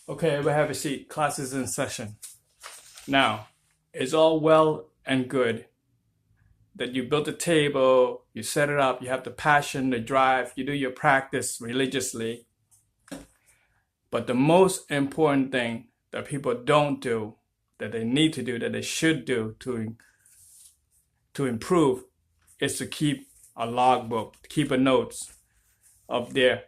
Okay, everybody have a seat. Class is in session. Now, it's all well and good that you built a table, you set it up, you have the passion, the drive, you do your practice religiously. But the most important thing that people don't do, that they need to do, that they should do to improve, is to keep a logbook, to keep a notes of their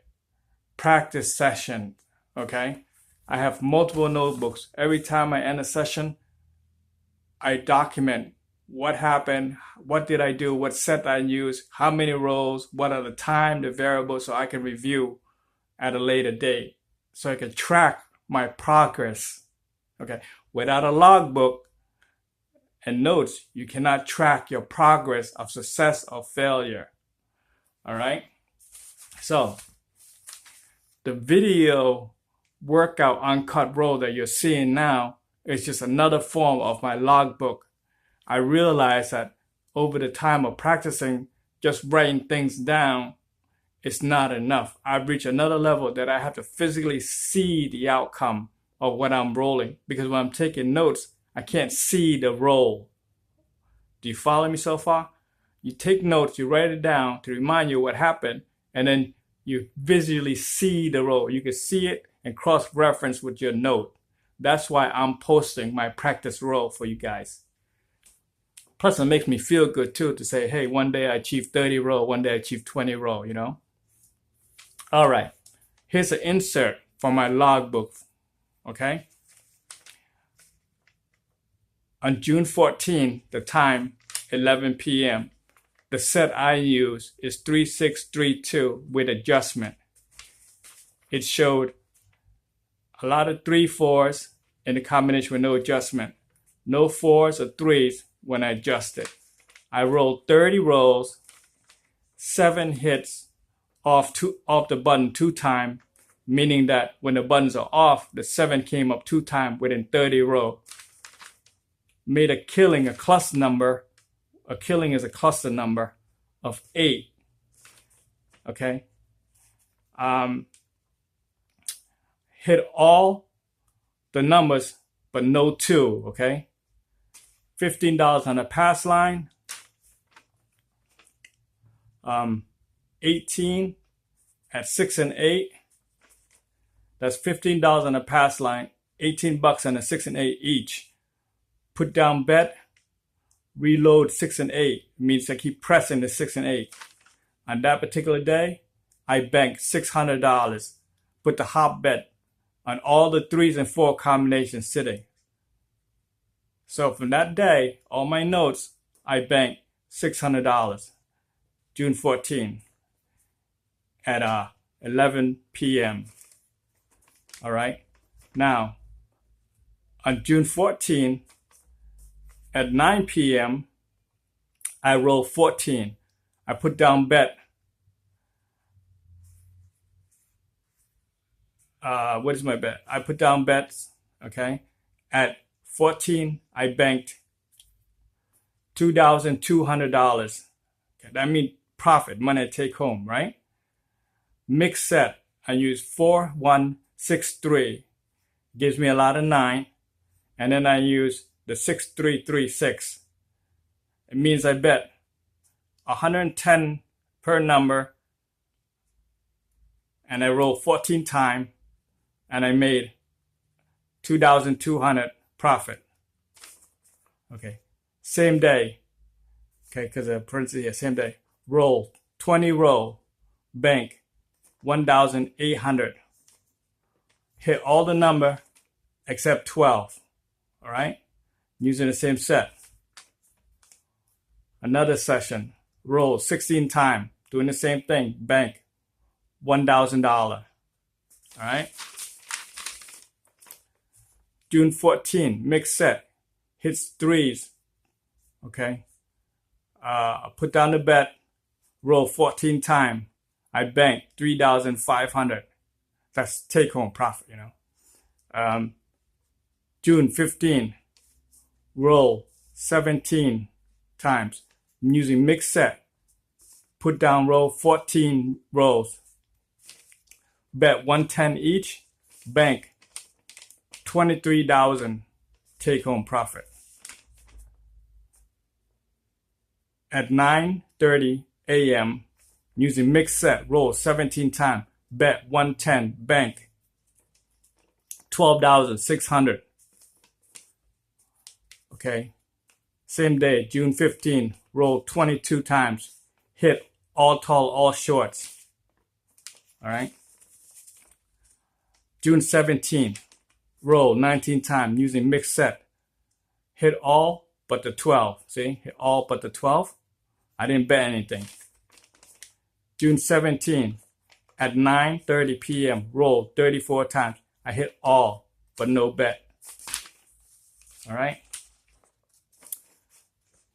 practice session. Okay? I have multiple notebooks. Every time I end a session, I document what happened, what did I do, what set I used, how many rows, what are the time, the variables, so I can review at a later date, so I can track my progress. Okay, without a logbook and notes, you cannot track your progress of success or failure. All right, so the video workout uncut row that you're seeing now is just another form of my logbook. I realized that over the time of practicing, just writing things down is not enough. I've reached another level that I have to physically see the outcome of what I'm rolling, because when I'm taking notes, I can't see the roll. Do you follow me so far? You take notes, you write it down to remind you what happened, and then you visually see the roll. You can see it and cross-reference with your note. That's why I'm posting my practice roll for you guys. Plus, it makes me feel good too to say, hey, one day I achieved 30 row, one day I achieved 20 row, you know? All right, here's an insert from my logbook, okay? On June 14, the time, 11 p.m., the set I use is 3632 with adjustment. It showed a lot of 3/4s in the combination with no adjustment. No 4s or 3s when I adjusted. I rolled 30 rolls, 7 hits off the button 2 times, meaning that when the buttons are off, the 7 came up 2 times within 30 rows. Made a killing a cluster number. A killing is a cluster number of 8. Okay. Hit all the numbers but no 2. Okay. $15 on the pass line. 18 at 6 and 8. That's $15 on the pass line. $18 on the 6 and 8 each. Put down bet. Reload 6 and 8. Means I keep pressing the 6 and 8. On that particular day, I banked $600. Put the hop bet on all the 3s and 4 combinations sitting. So from that day, all my notes, I banked $600. June 14 at 11 p.m. All right. Now, on June 14 at 9 p.m., I rolled 14. I put down bet. What is my bet? I put down bets, okay? At 14, I banked $2,200. Okay, that means profit, money I take home, right? Mix set, I use 4163. Gives me a lot of 9. And then I use the 6336. It means I bet 110 per number, and I rolled 14 times, and I made 2,200 profit. Okay, same day. Okay, because of parentheses here, same day. Roll 20 roll, bank 1,800. Hit all the number except 12. All right, using the same set. Another session, roll 16 times, doing the same thing, bank $1,000. All right. June 14, mix set, hits 3s. Okay. I put down the bet, roll 14 times. I bank 3,500. That's take home profit, you know. June 15, roll 17 times. I'm using mix set. Put down roll 14 rolls. Bet 110 each. Bank $23,000 take-home profit. At 9:30 a.m., using mixed set, roll 17 times, bet 110, bank $12,600. Okay. Same day, June 15, roll 22 times, hit all tall, all shorts. All right. June 17, roll 19 times using mixed set, hit all but the 12. See, hit all but the 12. I didn't bet anything. June 17, at 9:30 p.m., roll 34 times. I hit all but no bet. All right.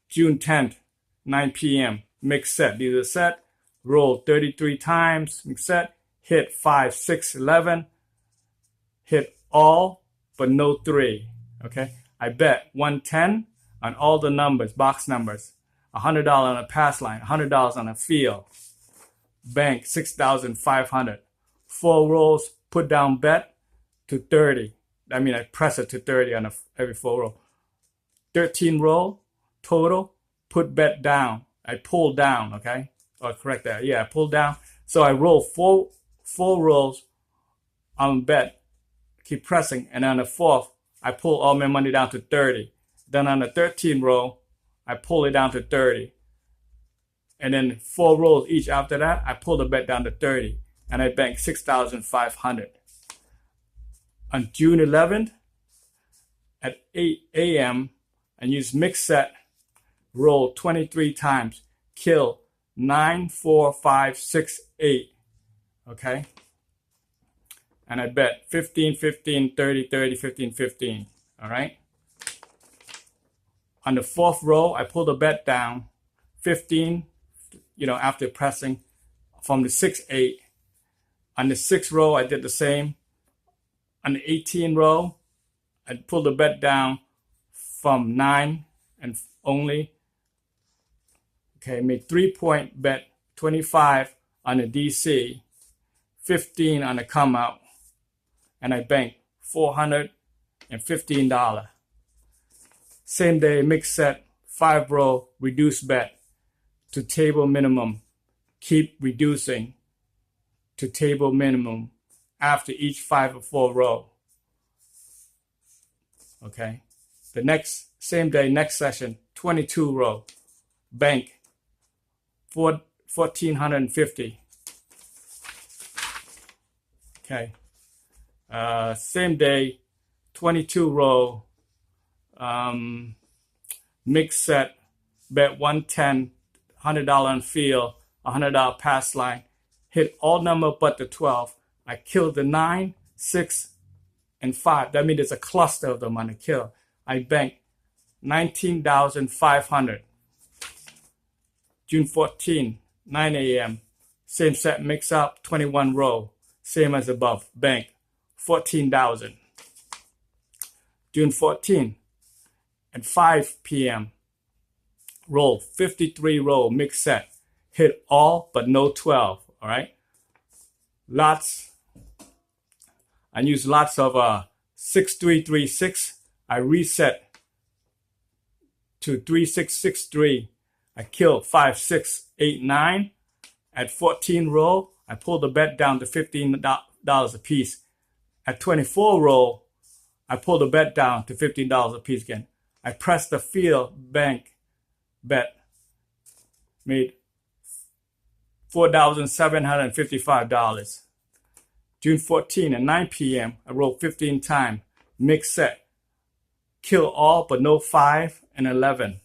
June 10th, 9 p.m., mixed set. These are set. Roll 33 times, mixed set. Hit 5, 6, 11. Hit all, but no 3. Okay. I bet 110 on all the numbers, box numbers. $100 on a pass line, $100 on a field. Bank $6,500. 4 rolls, put down bet to 30. I mean, I press it to 30 on every 4 roll. 13 roll. Total, put bet down. I pull down, okay? Or correct that. Yeah, I pull down. So I roll four rolls on bet. Keep pressing. And on the 4th, I pull all my money down to 30. Then on the 13th roll, I pull it down to 30. And then 4 rolls each after that, I pull the bet down to 30. And I bank $6,500. On June 11th, at 8 a.m., I use mixed set, roll 23 times, kill 9, 4, 5, 6, 8. Okay? And I bet 15, 15, 30, 30, 15, 15. All right? On the 4th roll, I pull the bet down 15, after pressing from the 6, 8. On the 6th row, I did the same. On the 18th row, I pulled the bet down from 9 and only. Okay, made 3-point bet, 25 on the DC, 15 on the come out, and I banked $415. Same day, mixed set, 5 row, reduced bet to table minimum. Keep reducing to table minimum after each 5 or 4 row. Okay, the same day, next session, 22 row, bank $1,450. Okay, same day, 22 row, mixed set, bet 110, $100 on field, $100 pass line, hit all number but the 12. I killed the 9, 6, and 5. That means there's a cluster of them on the kill. I banked $19,500. June 14, 9 a.m. Same set, mix up, 21 row. Same as above, bank $14,000. June 14, at 5 p.m. Roll 53 row, mix set. Hit all but no 12, all right? Lots. I use lots of 6336. I reset to 3663. I kill 5, 6, 8, 9. At 14 roll, I pull the bet down to $15 a piece. At 24 roll, I pull the bet down to $15 a piece again. I press the field bank bet. Made $4,755. June 14 at 9 p.m., I rolled 15 times, mixed set. Kill all but no 5 and 11.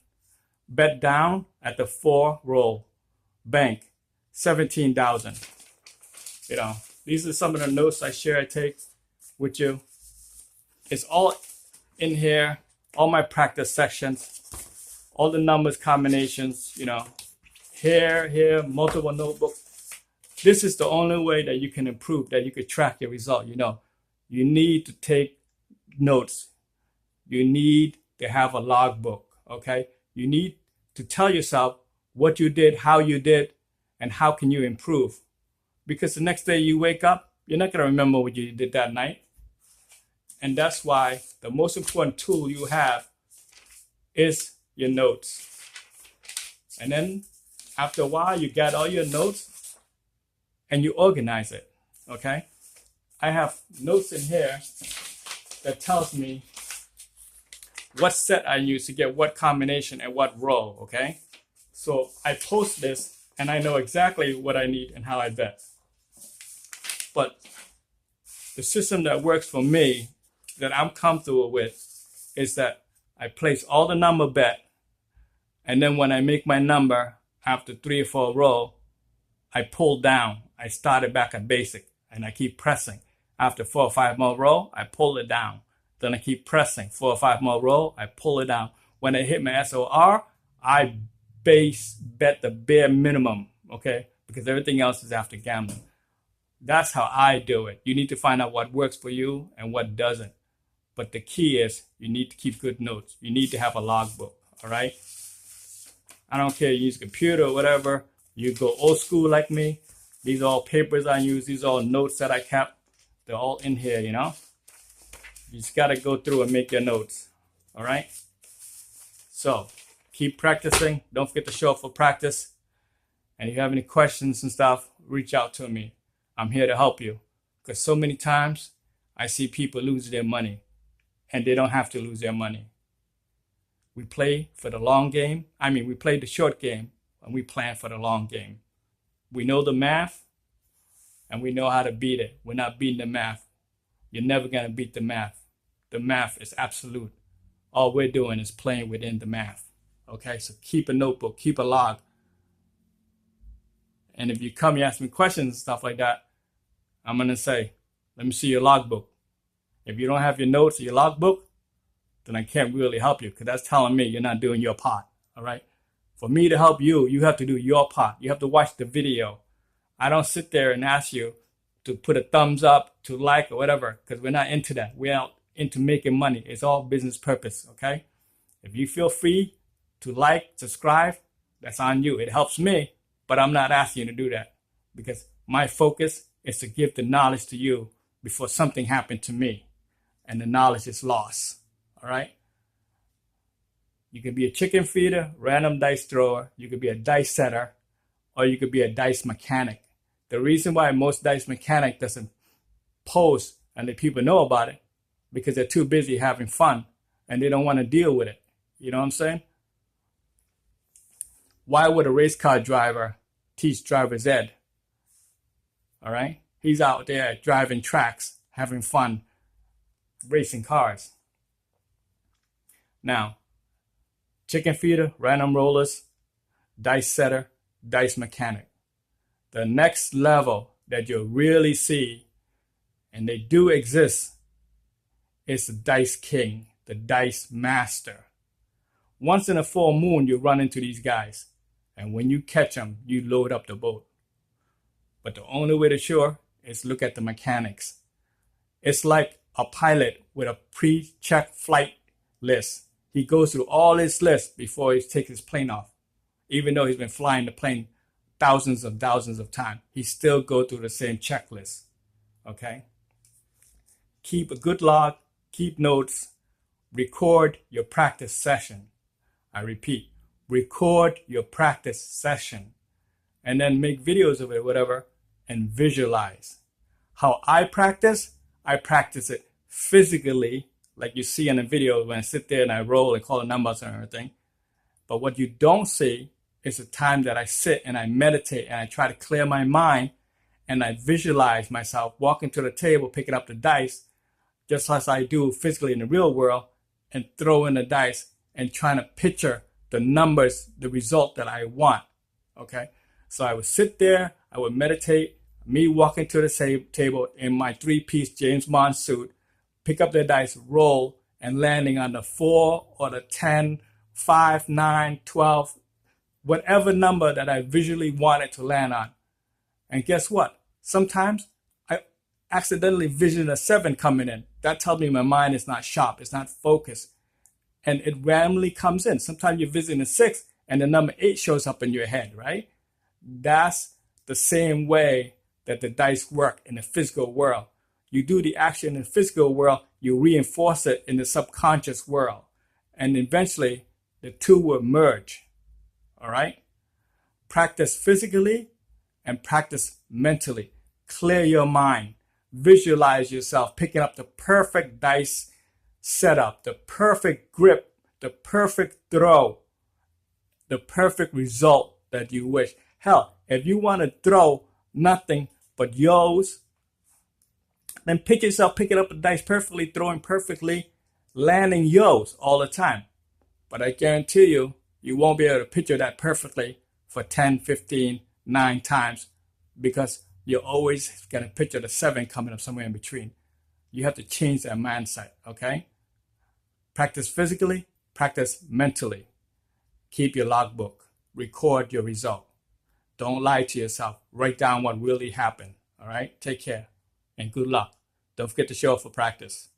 Bet down at the 4 roll. Bank $17,000. These are some of the notes I take with you. It's all in here, all my practice sections, all the numbers combinations, here, multiple notebooks. This is the only way that you can improve, that you can track your result. You need to take notes. You need to have a logbook, okay? You need to tell yourself what you did, how you did, and how can you improve. Because the next day you wake up, you're not going to remember what you did that night. And that's why the most important tool you have is your notes. And then after a while, you get all your notes and you organize it, okay? I have notes in here that tells me what set I use to get what combination and what row, okay? So I post this and I know exactly what I need and how I bet. But the system that works for me, that I'm comfortable with, is that I place all the number bet, and then when I make my number after 3 or 4 row, I pull down. I start it back at basic and I keep pressing. After 4 or 5 more row, I pull it down. Then I keep pressing. 4 or 5 more row, I pull it down. When I hit my SOR, I bet the bare minimum, okay? Because everything else is after gambling. That's how I do it. You need to find out what works for you and what doesn't. But the key is you need to keep good notes. You need to have a logbook, all right? I don't care, you use a computer or whatever. You go old school like me. These are all papers I use. These are all notes that I kept. They're all in here, you know? You just got to go through and make your notes, all right? So keep practicing. Don't forget to show up for practice. And if you have any questions and stuff, reach out to me. I'm here to help you. Because so many times I see people lose their money. And they don't have to lose their money. We play for the long game. We play the short game, and we plan for the long game. We know the math, and we know how to beat it. We're not beating the math. You're never going to beat the math. The math is absolute. All we're doing is playing within the math. Okay, so keep a notebook, keep a log. And if you come, you ask me questions and stuff like that, I'm going to say, let me see your logbook. If you don't have your notes or your logbook, then I can't really help you, because that's telling me you're not doing your part, all right? For me to help you, you have to do your part. You have to watch the video. I don't sit there and ask you to put a thumbs up, to like, or whatever, because we're not into that. We're out into making money. It's all business purpose, okay? If you feel free to like, subscribe, that's on you. It helps me, but I'm not asking you to do that, because my focus is to give the knowledge to you before something happened to me and the knowledge is lost, all right? You could be a chicken feeder, random dice thrower, you could be a dice setter, or you could be a dice mechanic. The reason why most dice mechanic doesn't post and the people know about it, because they're too busy having fun and they don't want to deal with it. You know what I'm saying? Why would a race car driver teach driver's ed? All right? He's out there driving tracks, having fun, racing cars. Now, chicken feeder, random rollers, dice setter, dice mechanic. The next level that you'll really see, and they do exist, is the dice king, the dice master. Once in a full moon, you run into these guys. And when you catch them, you load up the boat. But the only way to shore is look at the mechanics. It's like a pilot with a pre-checked flight list. He goes through all his lists before he takes his plane off. Even though he's been flying the plane thousands of times, he still goes through the same checklist. Okay? Keep a good log, keep notes, record your practice session. I repeat, record your practice session, and then make videos of it, whatever, and visualize. How I practice it physically, like you see in a video when I sit there and I roll and call the numbers and everything. But what you don't see is the time that I sit and I meditate and I try to clear my mind and I visualize myself walking to the table, picking up the dice, just as I do physically in the real world, and throwing the dice and trying to picture the numbers, the result that I want, okay? So I would sit there, I would meditate, me walking to the table in my 3-piece James Bond suit, pick up the dice, roll, and landing on the 4 or the 10, 5, 9, 12, whatever number that I visually wanted to land on. And guess what? Sometimes I accidentally vision a 7 coming in. That tells me my mind is not sharp, it's not focused. And it randomly comes in. Sometimes you're visiting a 6 and the number 8 shows up in your head, right? That's the same way that the dice work in the physical world. you do the action in the physical world, you reinforce it in the subconscious world. And eventually, the two will merge. All right? Practice physically and practice mentally. Clear your mind. Visualize yourself picking up the perfect dice setup, the perfect grip, the perfect throw, the perfect result that you wish. Hell, if you want to throw nothing but yo's, then pick yourself picking up the dice perfectly, throwing perfectly, landing yo's all the time. But I guarantee you, you won't be able to picture that perfectly for 10, 15, 9 times because you're always going to picture the 7 coming up somewhere in between. You have to change that mindset, okay? Practice physically, practice mentally. Keep your logbook. Record your result. Don't lie to yourself. Write down what really happened, all right? Take care and good luck. Don't forget to show up for practice.